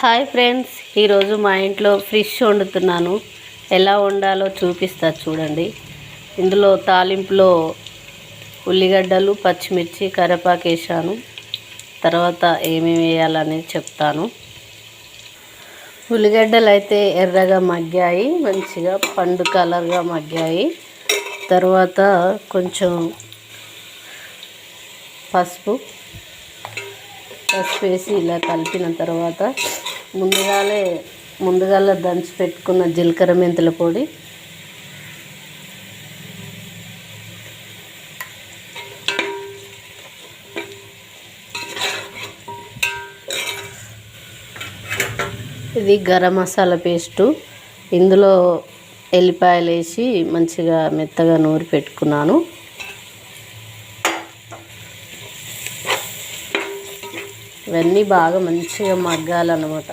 Hi friends, ఈరోజు మా ఇంట్లో ఫిష్ వండుతున్నాను. ఎలా వండాలో చూపిస్తా చూడండి. ఇందులో తాలింపులో ఉల్లిగడ్డలు, పచ్చిమిర్చి, కరివేపాకు వేసాను. తర్వాత ఏమేమి వేయాలనేది చెప్తాను. ఉల్లిగడ్డలు అయితే ఎర్రగా మగ్గాయి, మంచిగా పండు కలర్గా మగ్గాయి. తర్వాత కొంచెం పసుపు వేసి ఇలా కలిపిన తర్వాత ముందుగాల దంచి పెట్టుకున్న జీలకర్ర మెంతుల పొడి, ఇది గరం మసాలా పేస్టు. ఇందులో ఎల్లిపాయలు వేసి మంచిగా మెత్తగా నూరి పెట్టుకున్నాను. ఇవన్నీ బాగా మంచిగా మగ్గాలన్నమాట.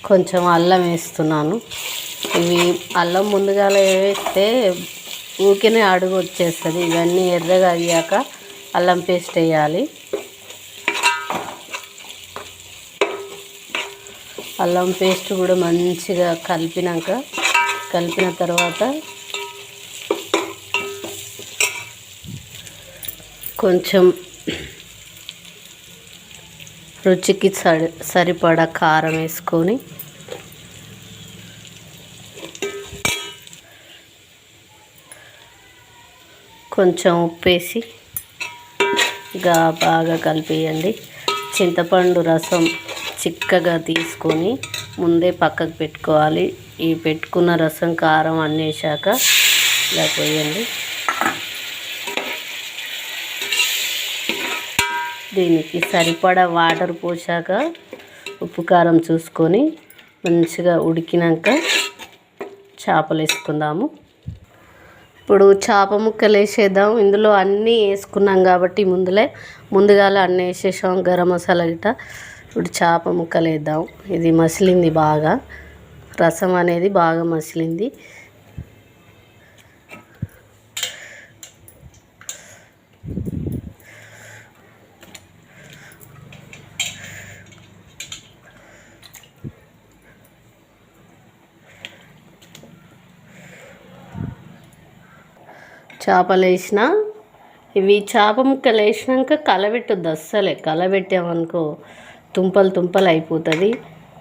కొంచెం అల్లం వేస్తున్నాను. ఇవి అల్లం ముందుగా వేస్తే ఊరికే అడుగు వచ్చేస్తుంది. ఇవన్నీ ఎర్రగా అయ్యాక అల్లం పేస్ట్ వేయాలి. అల్లం పేస్ట్ కూడా మంచిగా కలిపిన తర్వాత కొంచెం రుచికి సరిపడా కారం వేసుకొని కొంచెం ఉప్పు వేసి బాగా కలిపేయండి. చింతపండు రసం చిక్కగా తీసుకొని ముందే పక్కకు పెట్టుకోవాలి. ఈ పెట్టుకున్న రసం, కారం అన్నీ వేసాక ఇలా పోయండి. దీనికి సరిపడా వాటర్ పోసాక ఉప్పు కారం చూసుకొని మంచిగా ఉడికినాక చేపలు వేసుకుందాము. ఇప్పుడు చేప ముక్కలు వేసేద్దాం. ఇందులో అన్నీ వేసుకున్నాం కాబట్టి ముందుగాల అన్నీ వేసేసాం, గరం మసాలా గిట్ట. ఇప్పుడు చేప ముక్కలు వేద్దాం. ఇది మసిలింది, బాగా రసం అనేది బాగా మసిలింది. చేపలు వేసిన ఇవి చేప ముక్కలు వేసినాక కలబెట్టొద్దు అస్సలే. కలబెట్టామనుకో తుంపలు అయిపోతుంది.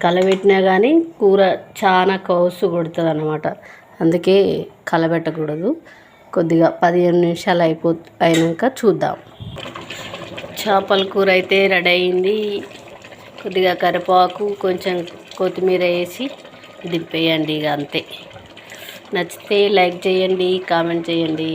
కలబెట్టినా కానీ కూర చాలా కౌసు కొడుతుంది అన్నమాట. అందుకే కలబెట్టకూడదు. కొద్దిగా 15 నిమిషాలు అయినాక చూద్దాం. చేపల కూర అయితే రెడీ అయింది. కొద్దిగా కరివేపాకు, కొంచెం కొత్తిమీర వేసి దింపేయండి. ఇక అంతే. నచ్చితే లైక్ చేయండి, కామెంట్ చేయండి.